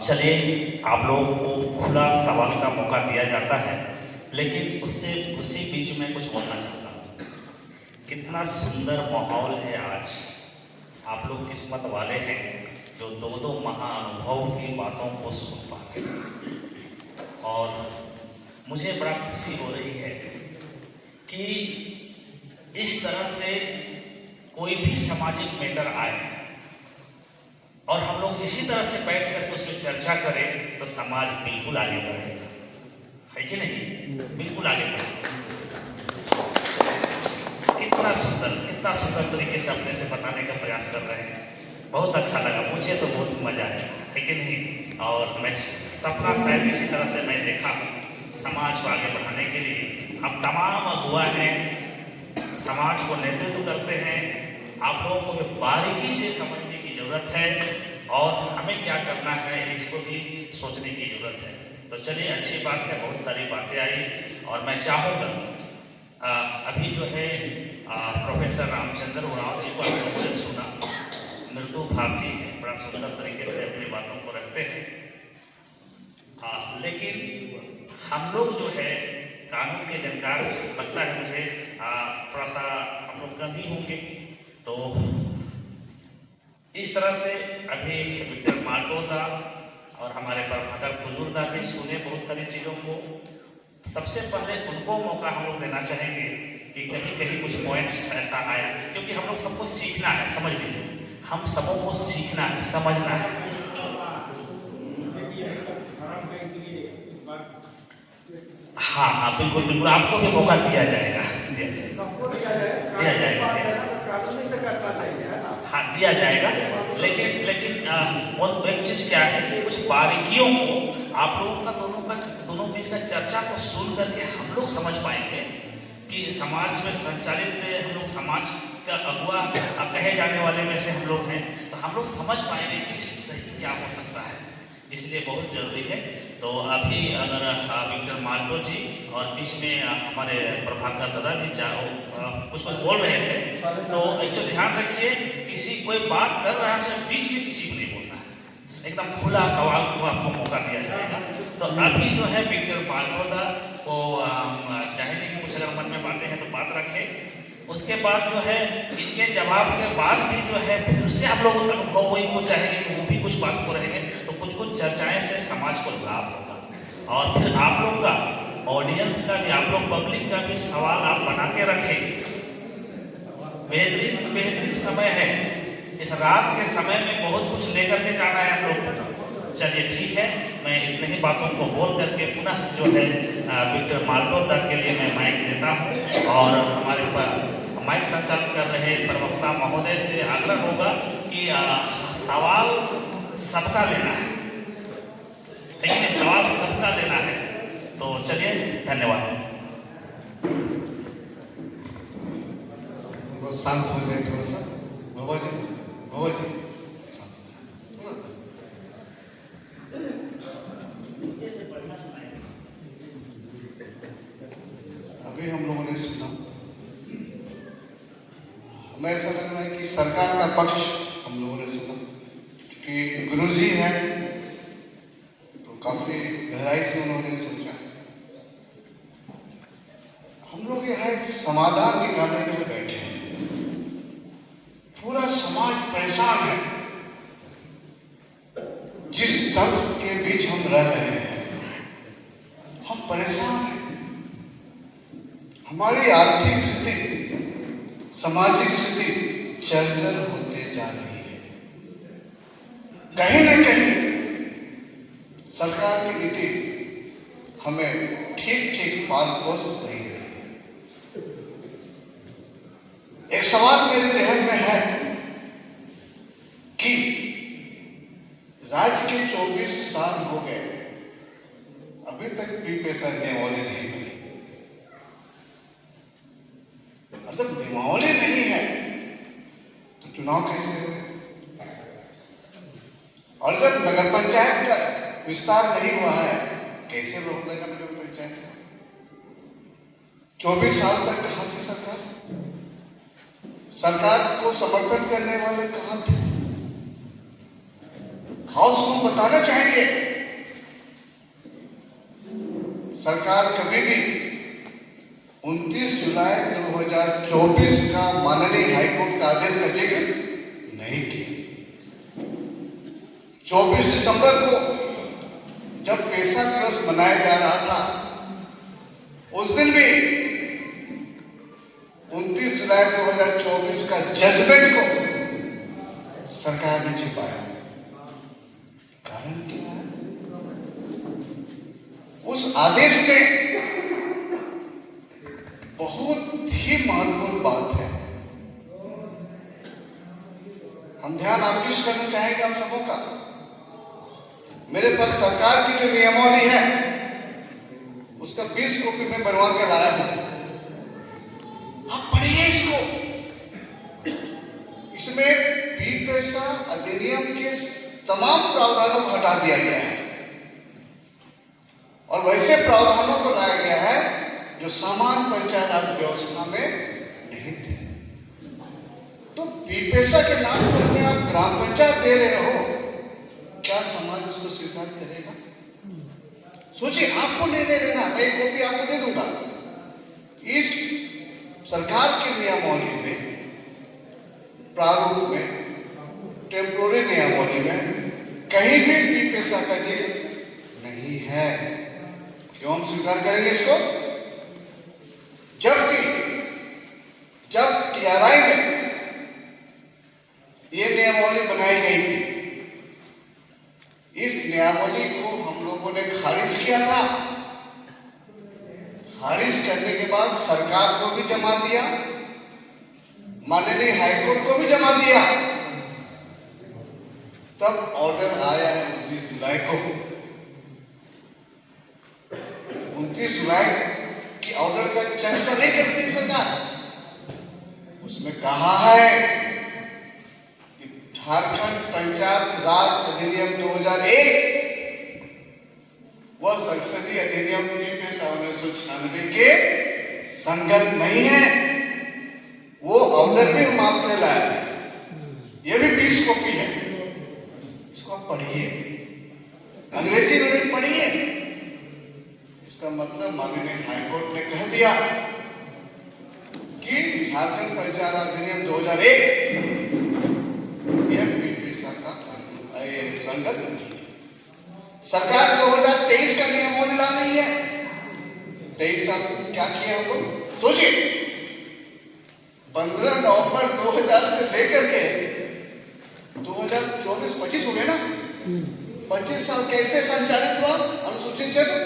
चलिए, आप लोगों को खुला सवाल का मौका दिया जाता है, लेकिन उससे उसी बीच में कुछ बोलना चाहता हूँ। कितना सुंदर माहौल है आज। आप लोग किस्मत वाले हैं जो दो दो महाअनुभव की बातों को सुन पाते हैं। और मुझे बड़ा खुशी हो रही है कि इस तरह से कोई भी सामाजिक मैटर आए और हम लोग इसी तरह से बैठ कर उस पर चर्चा करें तो समाज बिल्कुल आगे बढ़ेगा, है कि नहीं? बिल्कुल आगे बढ़ेगा। कितना सुंदर तरीके से अपने से बताने का प्रयास कर रहे हैं। बहुत अच्छा लगा, मुझे तो बहुत मजा आया, है कि नहीं? और मैं सपना शायद इसी तरह से मैं देखा हूँ, समाज को आगे बढ़ाने के लिए हम तमाम अगुआ हैं, समाज को नेतृत्व करते हैं। आप लोगों को भी बारीकी से समझने की जरूरत है और हमें क्या करना है इसको भी सोचने की जरूरत है। तो चलिए, अच्छी बात है, बहुत सारी बातें आई और मैं चाहूँगा अभी जो है प्रोफेसर रामचंद्र उरांव जी को आप लोगों ने सुना, मृदु भाषी है, बड़ा सुंदर तरीके से अपनी बातों को रखते हैं। लेकिन हम लोग जो है कानून के जानकार लगता है मुझे, थोड़ा सा हम लोग कम ही होंगे। तो इस तरह से अभी विक्टर मालगोदा और हमारे प्रभाकर बुजुर्ग भी सुने बहुत सारी चीज़ों को। सबसे पहले उनको मौका हम लोग देना चाहेंगे कि कहीं कहीं कुछ पॉइंट्स ऐसा आया, क्योंकि हम लोग सबको सीखना है, समझ लीजिए, हम सबों को सीखना है, समझना है। हाँ हाँ, बिल्कुल बिल्कुल, आपको भी मौका दिया जाएगा, दिया जाएगा, हाँ दिया जाएगा। लेकिन एक चीज क्या है कि कुछ बारीकियों को आप लोगों का दोनों बीच का चर्चा को सुन करके हम लोग समझ पाएंगे कि समाज में संचालित हम लोग समाज का अगुआ कहे जाने वाले में से हम लोग हैं, तो हम लोग समझ पाएंगे कि सही क्या हो सकता है। इसलिए बहुत जरूरी है। तो अभी अगर विक्टर मालगो जी और बीच में हमारे प्रभाकर दादा भी कुछ बोल रहे थे, तो एक ध्यान रखिए, किसी कोई बात कर रहा है बीच में किसी को नहीं बोलना है, एकदम खुला सवाल को आपको मौका दिया जाएगा। तो अभी जो है विक्टर मालगो दा को चाहेंगे कि कुछ अगर मन में बातें हैं तो बात रखें। उसके बाद जो है इनके जवाब के बाद भी जो है फिर से आप लोग अनुभव वही को चाहेंगे कि वो भी कुछ बात को रहेंगे, तो कुछ चर्चाएं से समाज को लाभ होगा। और फिर आप लोग का ऑडियंस का भी, आप लोग पब्लिक का भी सवाल आप बना के रखें। बेहतरीन समय है, इस रात के समय में बहुत कुछ लेकर के जाना है हम लोग। चलिए ठीक है, मैं इतने ही बातों को बोल करके पुनः जो है विक्टर मालगोदा के लिए मैं माइक देता हूँ और हमारे माइक संचालन कर रहे प्रवक्ता महोदय से आग्रह होगा कि सवाल सबका लेना है, लेकिन सवाल सबका लेना है। तो चलिए, धन्यवाद। शांत हो जाए थोड़ा सा, बाबा जी अभी हम लोगों ने सुना, हमें ऐसा लग रहा है कि सरकार का पक्ष हम लोगों ने सुना कि गुरुजी हैं तो काफी गहराई से उन्होंने सोचा। हम लोग यहाँ एक समाधान निकालने के लिए बैठे हैं। पूरा समाज परेशान है, जिस तंत्र के बीच हम रह रहे हैं हम परेशान हैं। हमारी आर्थिक स्थिति, सामाजिक स्थिति जर्जर होते जा रही है। कहीं न कहीं सरकार की नीति हमें ठीक मार्गदर्श नहीं है। एक सवाल मेरे जहन में है कि राज्य के 24 साल हो गए, अभी तक भी पैसा नियमावली नहीं बनी। और जब नियमावली नहीं है तो चुनाव कैसे होंगे? और जब नगर पंचायत का विस्तार नहीं हुआ है, कैसे रोक देगा नगर पंचायत? 24 साल तक कहां थी सरकार? सरकार को समर्थन करने वाले कहां थे? हाउस को बताना चाहेंगे सरकार कभी भी 29 जुलाई 2024 का माननीय हाईकोर्ट का आदेश का जिक्र नहीं किया। 24 दिसंबर को जब पेशा दिवस मनाया जा रहा था, उस दिन भी 29 जुलाई 2024 का जजमेंट को सरकार ने छुपाया। कारण क्या है? उस आदेश में बहुत ही महत्वपूर्ण बात है। हम ध्यान आकृष्ट करना चाहेंगे आप सबों का। मेरे पास सरकार की जो नियमावली है उसका 20 कॉपी में बनवा कर लाया हूं। आप पढ़िए इसको। इसमें पी पेशा अधिनियम के तमाम प्रावधानों को हटा दिया गया है और वैसे प्रावधानों को लाया गया है जो सामान्य पंचायत राज व्यवस्था में नहीं थे। तो पी पेशा के नाम से आप ग्राम पंचायत दे रहे हो, क्या समाज उसको स्वीकार करेगा? सोचिए, आपको निर्णय लेना। मैं एक कॉपी आपको दे दूंगा। इस सरकार के नियमावली में, प्रारूप में, टेम्पोररी नियमावली में कहीं भी पी पेशा का जिक्र नहीं है। क्यों हम स्वीकार करेंगे इसको? जबकि जब टीआरआई में ये नियमावली बनाई गई थी, इस नियमावली को हम लोगों ने खारिज किया था। खारिज करने के बाद सरकार को भी जमा दिया, माननीय हाईकोर्ट को भी जमा दिया। तब ऑर्डर आया है 29 जुलाई को। 29 जुलाई की ऑर्डर का चर्चा नहीं करती सरकार। उसमें कहा है कि झारखंड पंचायत राज अधिनियम 2001 वह संसदीय अधिनियम 1996 के संगत नहीं है। वो ऑर्डर भी हम आपके लिए लाए हैं। ये भी 20 कॉपी है। इसको आप पढ़िए, अंग्रेजी में पढ़िए। इसका मतलब माननीय हाईकोर्ट ने कह दिया कि झारखंड पंचायत राज अधिनियम 2001 यह पी पेशा का संगत नहीं है। सरकार 2023 का नियम ला रही है। 23 साल क्या किया हम लोग? सोचिए, 15 नवंबर 2000 से लेकर के 2024-25 हो गए ना। 25 साल कैसे संचालित हुआ अनुसूचित क्षेत्र?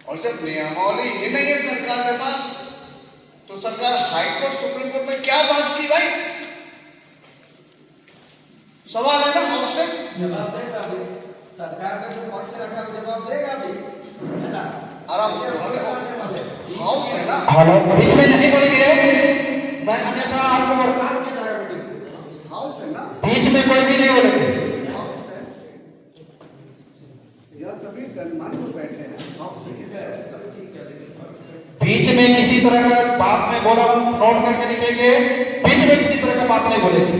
और जब नियमावली ही नहीं है सरकार के पास, तो सरकार हाईकोर्ट सुप्रीम कोर्ट में क्या बहस की भाई? सवाल है ना हाउस से? जवाब देगा अभी। सरकार का जो पक्ष रखा है जवाब देगा अभी, है ना? आराम से हाउस है ना। हेलो, बीच में नहीं बोलेंगे। मैं अन्यथा आपको बर्खास्त किया जाएगा मीटिंग से। हाउस है ना। बीच में कोई भी नहीं बोलेंगे। हाउस है। यह सभी गणमान्य लोग बैठे हैं। हाउस है। सब ठीक है, लेकिन बीच में किसी तरह का बात नहीं बोला, नोट करके लिखेंगे। बीच में किसी तरह का बात नहीं बोलेंगे,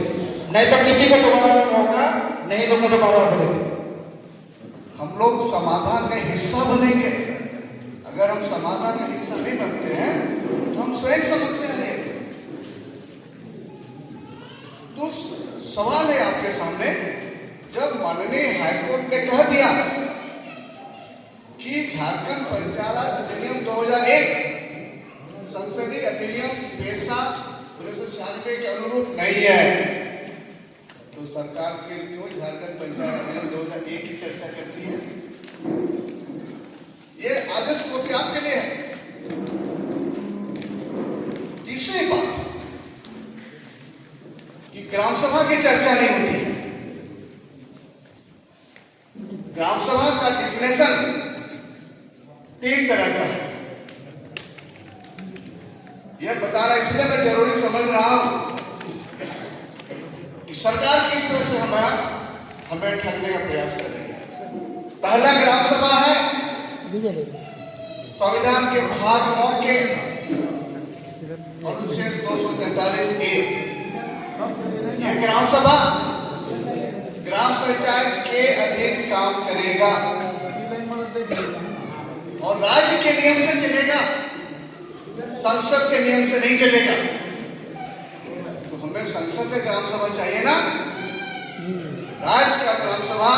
नहीं तो किसी को दोबारा मौका नहीं दूंगा, दोबारा बोलेंगे। हम लोग समाधान का हिस्सा बनेंगे। अगर हम समाधान का हिस्सा नहीं बनते हैं तो हम स्वयं समस्या हैं। तो सवाल है आपके सामने, जब माननीय हाईकोर्ट ने कह दिया कि झारखंड पंचायत राज अधिनियम 2001 संसदीय अधिनियम पेशा 1996 के अनुरूप नहीं है, तो सरकार फिर क्यों झारखंड पंचायत अधिनियम 2001 की चर्चा करती है? ये आदेश कॉपी आपके लिए है। तीसरी बात कि ग्राम सभा की चर्चा नहीं होती है। ग्राम सभा का डिफिनेशन 3 तरह का है। यह बताना इसलिए मैं जरूरी समझ रहा हूं कि सरकार किस तरह से हमें ठगने का प्रयास कर रही है। पहला ग्राम सभा है संविधान के भाग 9 के अनुच्छेद 243A। यह ग्राम सभा ग्राम पंचायत के अधीन काम करेगा और राज्य के नियम से चलेगा, संसद के नियम से नहीं चलेगा। तो हमें संसद से ग्राम सभा चाहिए ना। राज्य का ग्राम सभा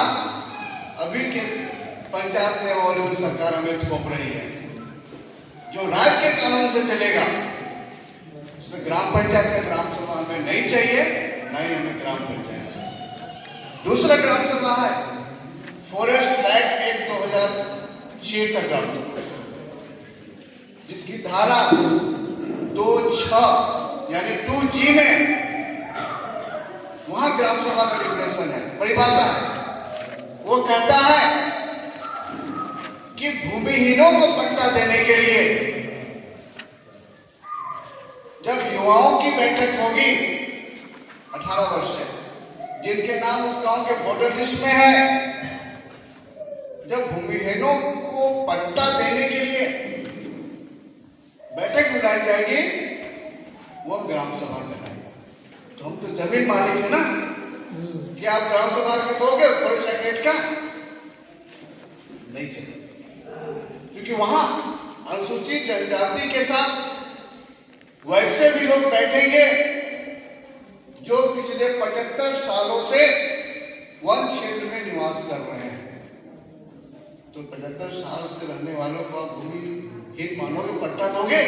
अभी के पंचायत नियमावली में सरकार हमें थोप रही है। जो राज्य के कानून से चलेगा उसमें ग्राम पंचायत का ग्राम सभा हमें नहीं चाहिए, नहीं हमें ग्राम पंचायत। दूसरा ग्राम सभा है फॉरेस्ट राइट एक्ट 2006 का ग्राम सभा, जिसकी धारा 2(6) यानी 2G में वहां ग्राम सभा का डिफिनेशन है, परिभाषा है। वो कहता है कि भूमिहीनों को पट्टा देने के लिए जब युवाओं की बैठक होगी 18 वर्ष से, जिनके नाम उस गांव के वोटर लिस्ट में है, जब भूमिहीनों को पट्टा देने के लिए बैठक बुलाई जाएगी, वो ग्राम सभा कहलाएगा। तो हम तो जमीन मालिक है ना, कि आप ग्राम सभा को दोगे फॉरेस्ट एक्ट का नहीं चलेगा, क्योंकि वहां अनुसूचित जनजाति के साथ वैसे भी लोग बैठेंगे जो पिछले 75 सालों से वन क्षेत्र में निवास कर रहे हैं। तो 75 साल से रहने वालों को आप भूमिहीन मानोगे, पट्टा दोगे?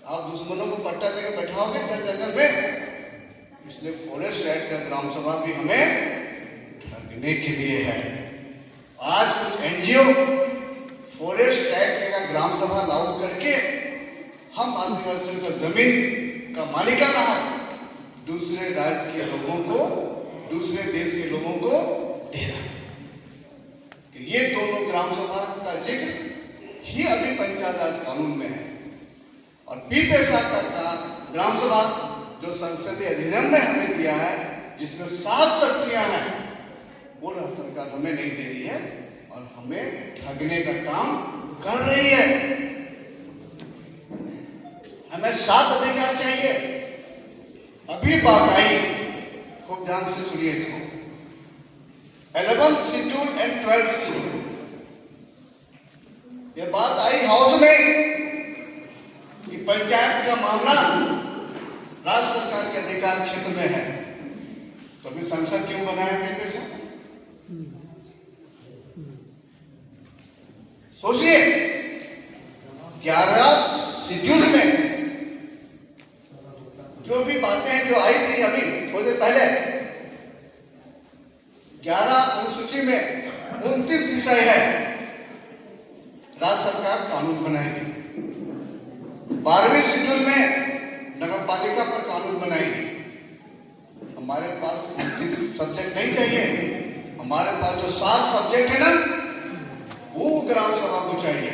आप दुश्मनों को पट्टा देकर बैठाओगे जंगल में? इसलिए फॉरेस्ट राइट का ग्राम सभा भी हमें ठगने के लिए है। आज कुछ एनजीओ फॉरेस्ट एक्ट का ग्राम सभा लागू करके हम आदिवासियों का जमीन का मालिकाना दूसरे राज्य के लोगों को, दूसरे देश के लोगों को दे रहा है। ये दोनों ग्राम सभा का जिक्र ही अभी पंचायत राज कानून में है। और पीपेसा का ग्राम सभा जो संसदीय अधिनियम में हमें दिया है, जिसमें 7 शक्तियां हैं, वो सरकार हमें नहीं दे रही है और हमें ठगने का काम कर रही है। हमें 7 अधिकार चाहिए। अभी बात आई, खूब ध्यान से सुनिए इसको, 11th schedule and 12th schedule. ये बात आई हाउस में कि पंचायत का मामला राज्य सरकार के अधिकार क्षेत्र में है, तो अभी संसद क्यों बनाया पीपेसा? सोचिए, 11 शेड्यूल में जो भी बातें जो आई थी अभी थोड़ी देर पहले, 11 अनुसूची में 29 विषय है, राज्य सरकार कानून बनाएगी। 12वें शेड्यूल में नगर पालिका पर कानून बनाएगी। हमारे पास 29 सब्जेक्ट नहीं चाहिए, हमारे पास जो 7 सब्जेक्ट है ना, वो ग्राम सभा को चाहिए।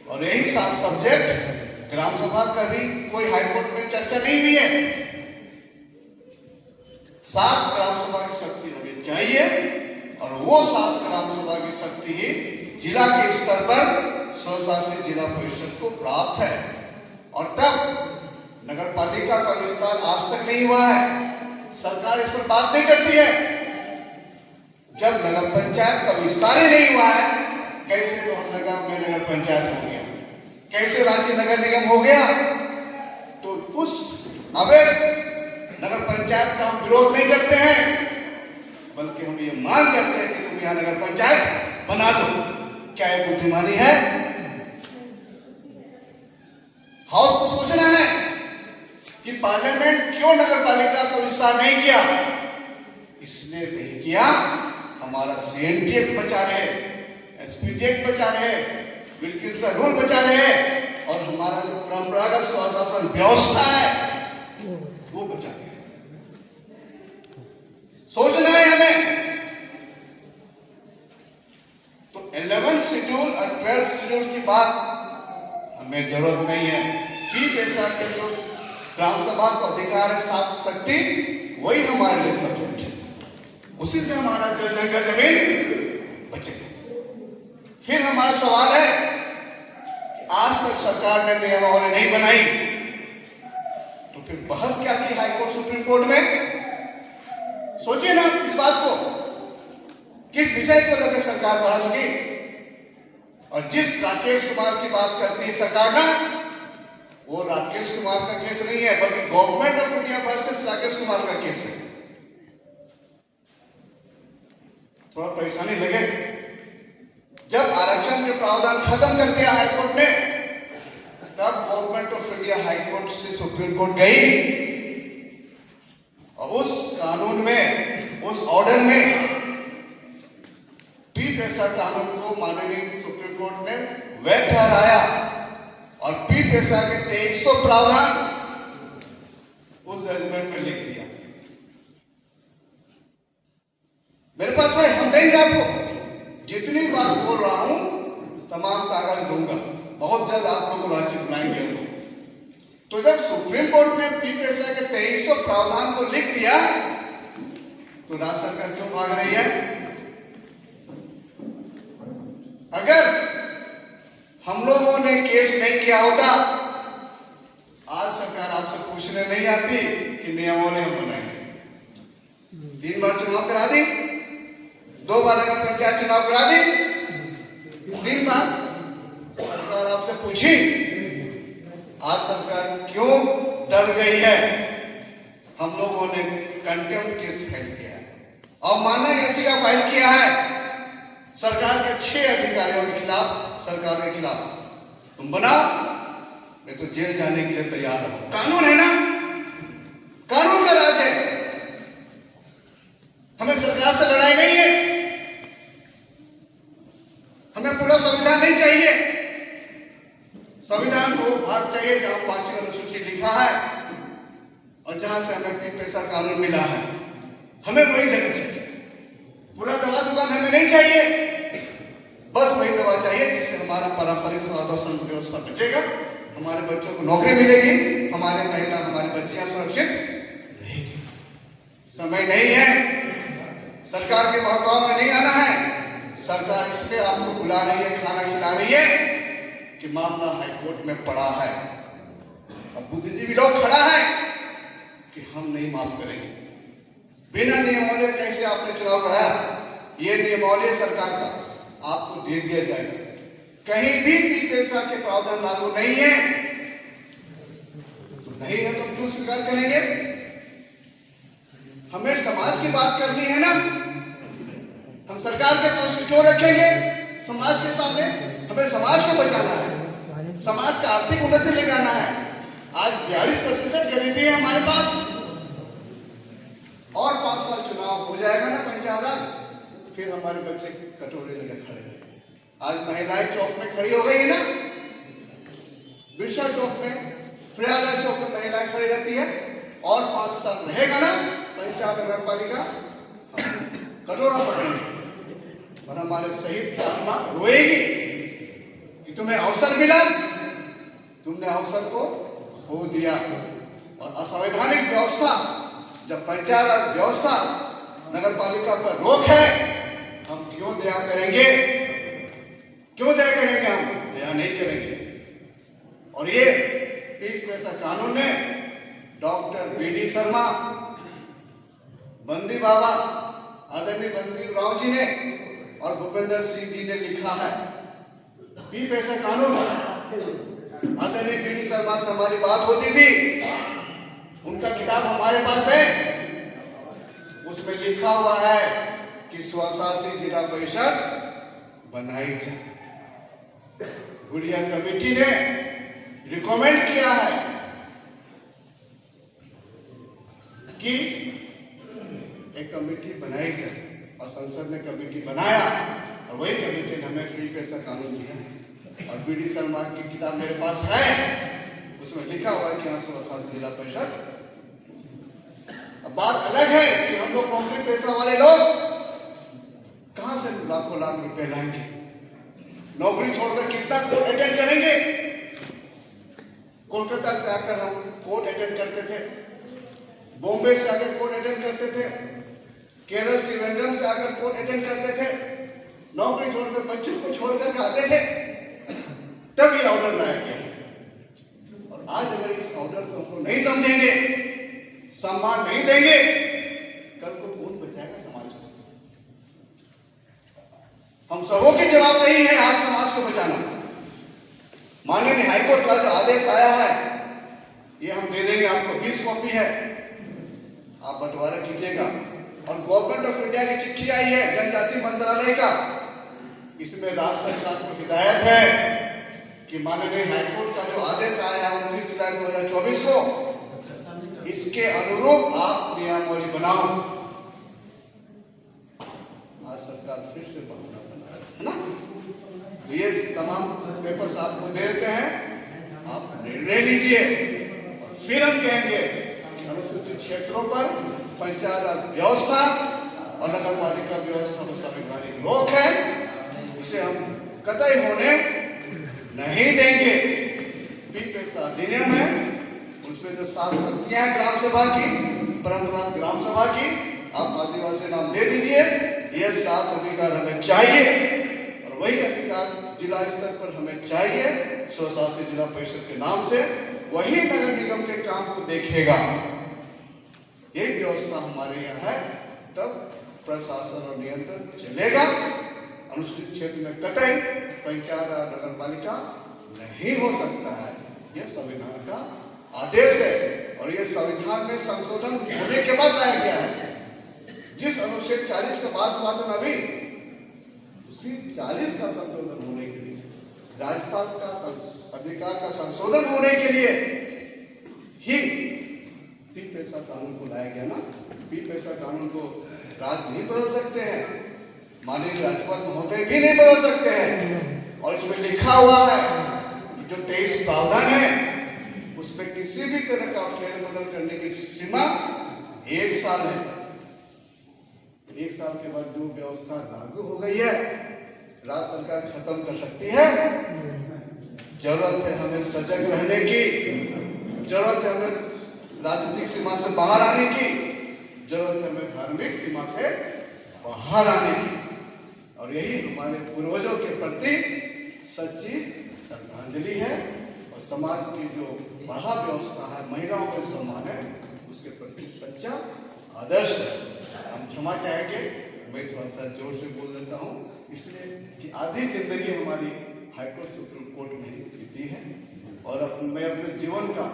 और यही 7 सब्जेक्ट ग्राम सभा का भी कोई हाईकोर्ट में चर्चा नहीं हुई है। 7 ग्राम सभा की शक्ति हमें चाहिए और वो 7 ग्राम सभा की शक्ति ही जिला के स्तर पर स्वशासित जिला परिषद को प्राप्त है। और तब नगर पालिका का विस्तार आज तक नहीं हुआ है, सरकार इस पर बात नहीं करती है। जब नगर पंचायत का विस्तार ही नहीं हुआ है, कैसे लोहरदगा में नगर पंचायत हो गया, कैसे रांची नगर निगम हो गया? तो उस अवैध नगर पंचायत का हम विरोध नहीं करते हैं, बल्कि हम ये मांग करते हैं कि तुम यहाँ नगर पंचायत बना दो। क्या ये बुद्धिमानी है? हाउस को सोचना है कि पार्लियामेंट क्यों नगर पालिका का विस्तार नहीं किया। इसलिए नहीं किया, हमारा सीएनटी एक्ट बचा रहे, एसपीटी एक्ट बचा रहे, विल्किंसन रूल बचा रहे, और हमारा जो परंपरागत स्वशासन व्यवस्था है वो बचा रहे। सोचना है हमें। तो 11th शेड्यूल और 12th शेड्यूल की बात हमें जरूरत नहीं है। पीपेसा के जो ग्राम सभा को अधिकार है, 7 शक्ति, वही हमारे लिए सब्जेक्ट है। उसी से हमारा जल का जमीन बचेगा। फिर हमारा सवाल है कि आज तक सरकार ने नियमावली नहीं बनाई, तो फिर बहस क्या की हाईकोर्ट सुप्रीम कोर्ट में? सोचिए ना इस बात को, किस विषय को लेकर सरकार बहस की। और जिस राकेश कुमार की बात करती है सरकार ना, वो राकेश कुमार का केस नहीं है, बल्कि government of India versus Rakesh Kumar का केस है। थोड़ा परेशानी लगे, जब आरक्षण के प्रावधान खत्म कर दिया हाईकोर्ट ने, तब गवर्नमेंट ऑफ इंडिया हाईकोर्ट से सुप्रीम कोर्ट गई और उस कानून में, उस ऑर्डर में पी पेशा कानून को माननीय सुप्रीम कोर्ट ने वैध ठहराया और पी पेशा के 2300 प्रावधान उस जजमेंट में लिख दिया। मेरे पास है, हम देंगे आपको, जितनी बार बोल रहा हूं तमाम कागज दूंगा, बहुत जल्द आप लोगों को राज्य बुलाएंगे हम लोग। तो जब सुप्रीम कोर्ट ने पी पेशा के 2300 प्रावधान को लिख दिया, तो राज्य सरकार क्यों भाग रही है? अगर हम लोगों ने केस नहीं किया होता, आज सरकार आपसे पूछने नहीं आती कि नियमावली हम बनाएंगे। 3 बार चुनाव करा दी, 2 बार नगर पंचायत चुनाव करा दी, 3 बार सरकार आपसे पूछी। आज सरकार क्यों डर गई है? हम लोगों ने कंटेम्प्ट केस फाइल किया है, अवमानना याचिका फाइल किया है सरकार के 6 अधिकारियों के खिलाफ, सरकार के खिलाफ। तुम बनाओ, नहीं तो जेल जाने के लिए तैयार रहो। कानून है ना, कानून का राज है, हमें सरकार से लड़ाई नहीं है, हमें पूरा संविधान नहीं चाहिए। संविधान को भाग चाहिए जहां 5वीं अनुसूची लिखा है और जहां से हमें पी पेशा कानून मिला है, हमें वही जगह चाहिए। पूरा दवा दुकान हमें नहीं चाहिए, बस वही दवा चाहिए जिससे हमारा पारंपरिक स्वास्थ्य व्यवस्था बचेगा, हमारे बच्चों को नौकरी मिलेगी, हमारे महिला, हमारी बच्चियां सुरक्षित रहेगी। समय नहीं है, सरकार के बहकाव में नहीं आना है। सरकार इसलिए आपको बुला रही है, खाना खिला रही है कि मामला हाईकोर्ट में पड़ा है। अब बुद्धिजीवी लोग खड़ा है कि हम नहीं माफ करेंगे। बिना नियमावली कैसे आपने चुनाव कराया? ये नियमावली सरकार का आपको दे दिया जाएगा। कहीं भी पी पेशा के प्रावधान लागू नहीं है, तो नहीं है तो क्यों स्वीकार करेंगे? हमें समाज की बात करनी है ना, हम सरकार के पास क्यों रखेंगे? समाज के सामने हमें समाज को बचाना है, समाज का आर्थिक उन्नति ले जाना है। आज 42% गरीबी है हमारे पास, और 5 साल चुनाव हो जाएगा ना पंचायत, फिर हमारे बच्चे कटोरे लेकर खड़े रहेंगे। आज महिलाएं चौक में खड़ी हो गई है ना, बिरसा चौक में, प्रयागराज चौक में महिलाएं खड़ी रहती है, और 5 साल रहेगा ना पंचायत नगर पालिका, कटोरा पकड़ेंगे और हमारे शहीद की आत्मा रोएगी कि तुम्हें अवसर मिला, तुमने अवसर को खो दिया। और असंवैधानिक व्यवस्था, जब पंचायत व्यवस्था नगर पालिका पर रोक है, हम क्यों दया करेंगे? क्यों दया करेंगे? हम दया नहीं करेंगे। और ये पी पेशा कानून ने डॉक्टर बीडी शर्मा, बंदी बाबा आदरणीय बंदी राव जी ने और भूपेंद्र सिंह जी ने लिखा है। पी पेशा कानून, आदरणीय बीडी शर्मा से हमारी बात होती थी, उनका किताब हमारे पास है, उसमें लिखा हुआ है कि स्वशासी जिला परिषद बनाई जाए। गुड़िया कमेटी ने रिकमेंड किया है कि एक कमेटी बनाई जाए, और संसद ने कमेटी बनाया और वही कमेटी ने हमें पी पेशा कानून दिया। और बीडी शर्मा की किताब मेरे पास है, उसमें लिखा हुआ है कि हाँ स्वशासी जिला परिषद। अब बात अलग है कि हम लोग नौकरी पेशा वाले लोग कहां से लाखों लाख रुपए लाएंगे? नौकरी छोड़कर कितना कोर्ट अटेंड करेंगे? कोलकाता से आकर हम कोर्ट अटेंड करते थे, बॉम्बे से आकर कोर्ट अटेंड करते थे, केरल त्रिवेंद्रम से आकर कोर्ट अटेंड करते थे, नौकरी छोड़कर बच्चों को छोड़कर आते थे, तब ये ऑर्डर लाया गया। और आज अगर इस ऑर्डर को नहीं समझेंगे, सम्मान नहीं देंगे, कल को हम सबों की जवाबदेही है आज समाज को बचाना। माननीय हाईकोर्ट का जो आदेश आया है ये हम दे देंगे आपको, 20 कॉपी है, आप बंटवारा कीजिएगा। और गवर्नमेंट ऑफ इंडिया की चिट्ठी आई है जनजाति मंत्रालय का, इसमें राज्य सरकार को हिदायत है कि माननीय हाईकोर्ट का जो आदेश आया है 29 जुलाई 2024 को, इसके अनुरूप आप नियमावली बनाओ। आज सरकार फिर से बना है ना, तो ये तमाम पेपर्स आपको दे देते हैं, आप निर्णय लीजिए। फिर हम कहेंगे कि अनुसूचित क्षेत्रों पर पंचायत राज व्यवस्था और नगर पालिका व्यवस्था में संवैधानिक रोक है, इसे हम कतई होने नहीं देंगे। पीपीएसआ अधिनियम है, उसमें जो 7 शक्तियां हैं ग्राम सभा की, परंपरागत ग्राम सभा की, आप आदिवासी नाम दे दीजिए। ये 7 अधिकार हमें चाहिए और वही अधिकार जिला स्तर पर हमें चाहिए, स्वशासी जिला परिषद के नाम से, वही नगर निगम के काम को देखेगा। यही व्यवस्था हमारे यहाँ है, तब प्रशासन और नियंत्रण चलेगा। अनुसूचित क्षेत्र में कतई पंचायत और नगर पालिका नहीं हो सकता है, यह संविधान का आदेश है और यह संविधान में संशोधन होने के बाद लाया गया है। जिस अनुच्छेद 40 का बात हुआ था अभी, उसी 40 का संशोधन होने के लिए, राज्यपाल का अधिकार का संशोधन होने के लिए ही पीपीएसआ कानून को लाया गया ना। पीपीएसआ कानून को राज्य नहीं बदल सकते हैं, माननीय राज्यपाल महोदय भी नहीं बदल सकते हैं। और इसमें लिखा हुआ है कि जो 23 प्रावधान है उसमें किसी भी तरह का फेरबदल करने की सीमा 1 साल है। 1 साल के बाद जो व्यवस्था लागू हो गई है राज्य सरकार खत्म कर सकती है। जरूरत है हमें सजग रहने की, जरूरत है हमें राजनीतिक सीमा से बाहर आने की, जरूरत है हमें धार्मिक सीमा से बाहर आने की। और यही हमारे पूर्वजों के प्रति सच्ची श्रद्धांजलि है और समाज की जो बड़ा व्यवस्था है, महिलाओं का सम्मान है, उसके प्रति सच्चा आदर्श है। हम क्षमा चाहेंगे, मैं थोड़ा सा जोर से बोल देता हूँ, इसलिए कि आधी जिंदगी हमारी हाईकोर्ट सुप्रीम कोर्ट में ही बीती है और मैं अपने जीवन का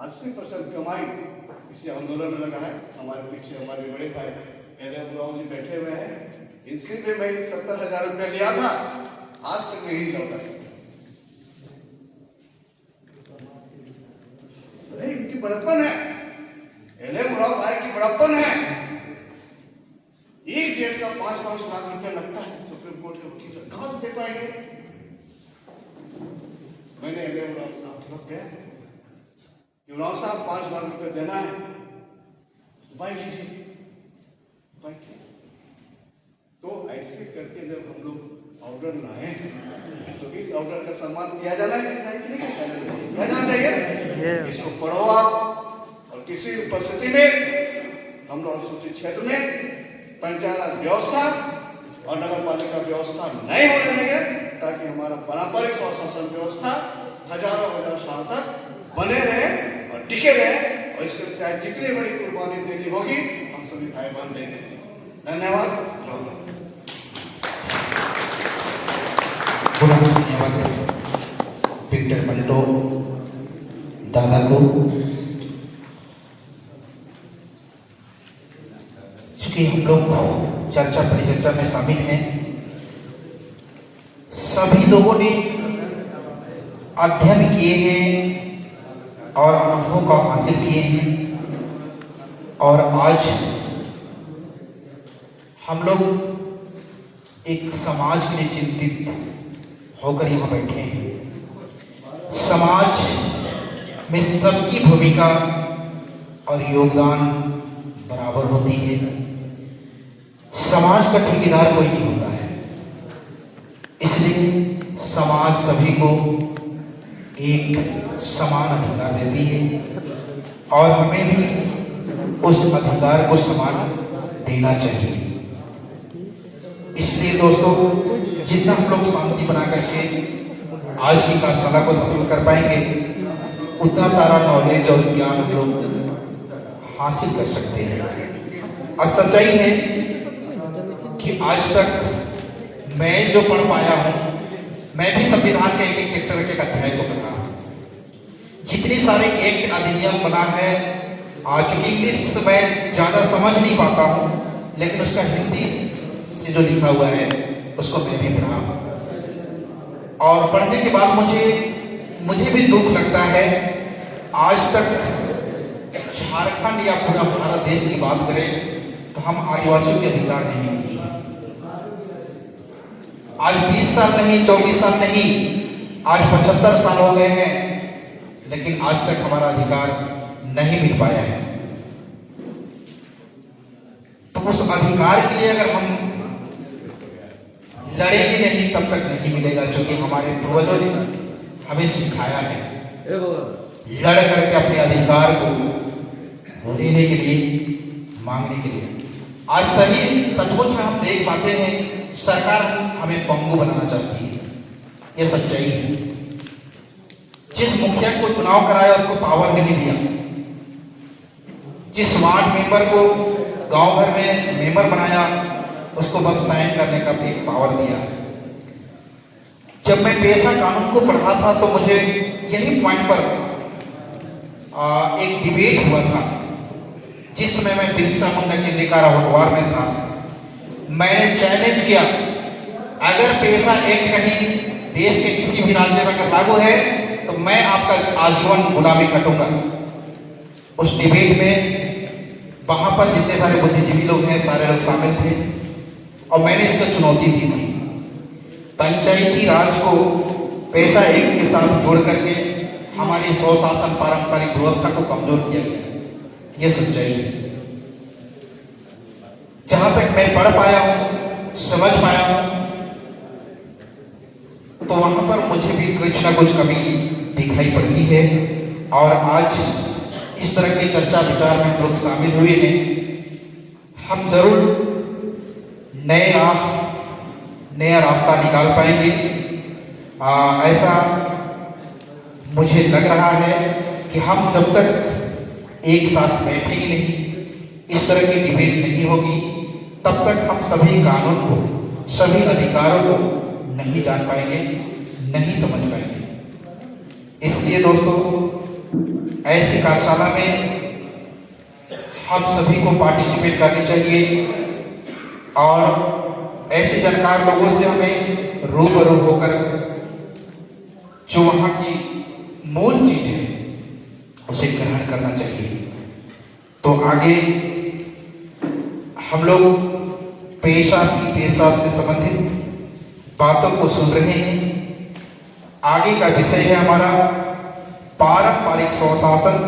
80% कमाई इसी आंदोलन में लगा है। हमारे पीछे हमारे बड़े भाई एलएम राव जी बैठे हुए हैं, इनसे भी मैं 70,000 रुपया लिया था, आज तक मैं नहीं लौटा सका। अरे इनकी बड़प्पन है, एलएम राव भाई की बड़प्पन है। एक डेढ़ का 5-5 लाख रुपया लगता है सुप्रीम कोर्ट के वकील, कहां से दे पाएंगे? मैंने एलएम राव साहब के पास गया, राव साहब 5 लाख रुपया देना है, उपाय कीजिए। तो ऐसे करके जब हम लोग ऑर्डर लाए तो इस ऑर्डर का सम्मान किया जाना चाहिए कि नहीं किया जाना चाहिए? इसको पढ़ो आप। और किसी उपस्थिति में हम लोग अनुसूचित क्षेत्र में पंचायत राज व्यवस्था और नगर पालिका व्यवस्था नहीं होने देंगे, ताकि हमारा पारंपरिक स्वशासन व्यवस्था हजारों साल तक बने रहे और टिके रहे। और इसके लिए चाहे जितनी बड़ी कुर्बानी देनी होगी हम सभी भाई बहन देंगे। धन्यवाद। धन्यवाद विक्टर मंटो दादा को। चूंकि हम लोग चर्चा परिचर्चा में शामिल हैं, सभी लोगों ने अध्ययन किए हैं और अनुभव को हासिल किए हैं और आज हम लोग एक समाज के लिए चिंतित होकर यहाँ बैठे हैं। समाज में सबकी भूमिका और योगदान बराबर होती है। समाज का ठेकेदार कोई नहीं होता है, इसलिए समाज सभी को एक समान अधिकार देती है और हमें भी उस अधिकार को समान देना चाहिए। इसलिए दोस्तों, जितना हम लोग शांति बना करके आज की कार्यशाला को सफल कर पाएंगे, उतना सारा नॉलेज और ज्ञान हम लोग हासिल कर सकते हैं। और सच्चाई है कि क्योंकि आज तक मैं जो पढ़ पाया हूँ, मैं भी संविधान के एक एक चैप्टर के अध्याय को पढ़ा हूँ। जितनी सारे एक्ट अधिनियम बना है, चूंकि इंग्लिश मैं ज़्यादा समझ नहीं पाता हूँ, लेकिन उसका हिंदी से जो लिखा हुआ है उसको मैं भी पढ़ा हूँ। और पढ़ने के बाद मुझे भी दुख लगता है, आज तक झारखंड या पूरा भारत देश की बात करें तो हम आदिवासियों के अधिकार नहीं मिले। आज 20 साल नहीं, 24 साल नहीं, आज 75 साल हो गए हैं, लेकिन आज तक हमारा अधिकार नहीं मिल पाया है। तो उस अधिकार के लिए अगर हम लड़ेंगे नहीं तब तक नहीं मिलेगा, क्योंकि हमारे पूर्वजों ने हमें सिखाया है लड़ करके अपने अधिकार को लेने के लिए, मांगने के लिए। आज सही सचमुच में हम देख पाते हैं सरकार हमें पंगु बनाना चाहती है, ये सच्चाई है। जिस मुखिया को चुनाव कराया उसको पावर नहीं दिया, जिस वार्ड मेंबर को गांव भर में मेंबर बनाया उसको बस साइन करने का भी पावर दिया। जब मैं पेशा कानून को पढ़ा था तो मुझे यही पॉइंट पर एक डिबेट हुआ था, जिस समय मैं बिरसा मुंडा केंद्रीय कारा होटवार में था। मैंने चैलेंज किया, अगर पेशा एक्ट कहीं देश के किसी भी राज्य में अगर लागू है तो मैं आपका आजीवन गुलामी काटूंगा। उस डिबेट में वहां पर जितने सारे बुद्धिजीवी लोग हैं सारे लोग शामिल थे और मैंने इसको चुनौती दी थी। पंचायती राज को पेशा एक्ट के साथ जोड़ करके हमारी स्वशासन पारंपरिक व्यवस्था को कमजोर किया गया, ये सच्चाई है। जहां तक मैं पढ़ पाया हूं, समझ पाया हूं, तो वहां पर मुझे भी कुछ ना कुछ कमी दिखाई पड़ती है। और आज इस तरह की चर्चा विचार में हम लोग शामिल हुए हैं। हम जरूर नया रास्ता निकाल पाएंगे, ऐसा मुझे लग रहा है कि हम जब तक एक साथ बैठेंगे नहीं, इस तरह की डिबेट नहीं होगी, तब तक हम सभी कानून को, सभी अधिकारों को नहीं जान पाएंगे, नहीं समझ पाएंगे। इसलिए दोस्तों, ऐसी कार्यशाला में हम सभी को पार्टिसिपेट करनी चाहिए और ऐसे जानकार लोगों से हमें रूबरू होकर जो वहाँ की मूल चीज है उसे ग्रहण करना चाहिए। तो आगे हम लोग पेशा से संबंधित बातों को सुन रहे हैं। आगे का विषय है हमारा पारंपरिक स्वशासन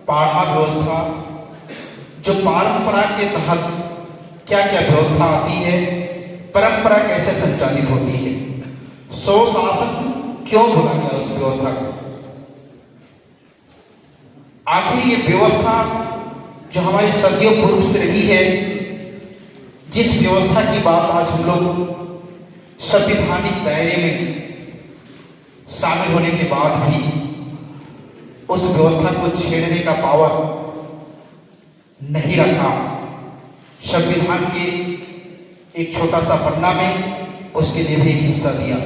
पाढ़ा व्यवस्था। जो परंपरा के तहत क्या क्या व्यवस्था आती है, परंपरा कैसे संचालित होती है, स्वशासन क्यों बोला गया उस व्यवस्था को, आखिर ये व्यवस्था जो हमारी सदियों पूर्व से रही है, जिस व्यवस्था की बात आज हम लोग संवैधानिक दायरे में शामिल होने के बाद भी उस व्यवस्था को छेड़ने का पावर नहीं रखा। संविधान के एक छोटा सा पन्ना में उसके लिए भी एक हिस्सा दिया।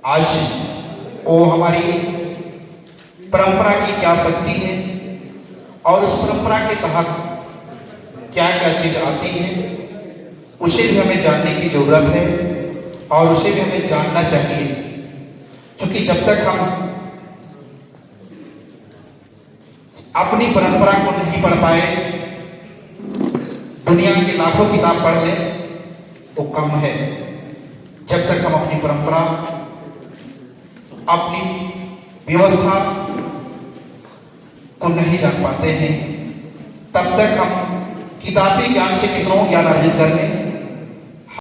आज वो हमारी परंपरा की क्या शक्ति है और उस परंपरा के तहत क्या क्या चीज आती है, उसे भी हमें जानने की जरूरत है और उसे भी हमें जानना चाहिए। क्योंकि जब तक हम अपनी परंपरा को नहीं पढ़ पाए, दुनिया की लाखों किताब पढ़ लें वो कम है। जब तक हम अपनी परंपरा, अपनी व्यवस्था को नहीं जान पाते हैं, तब तक हम किताबी ज्ञान से कितनों ज्ञान अर्जित कर लें,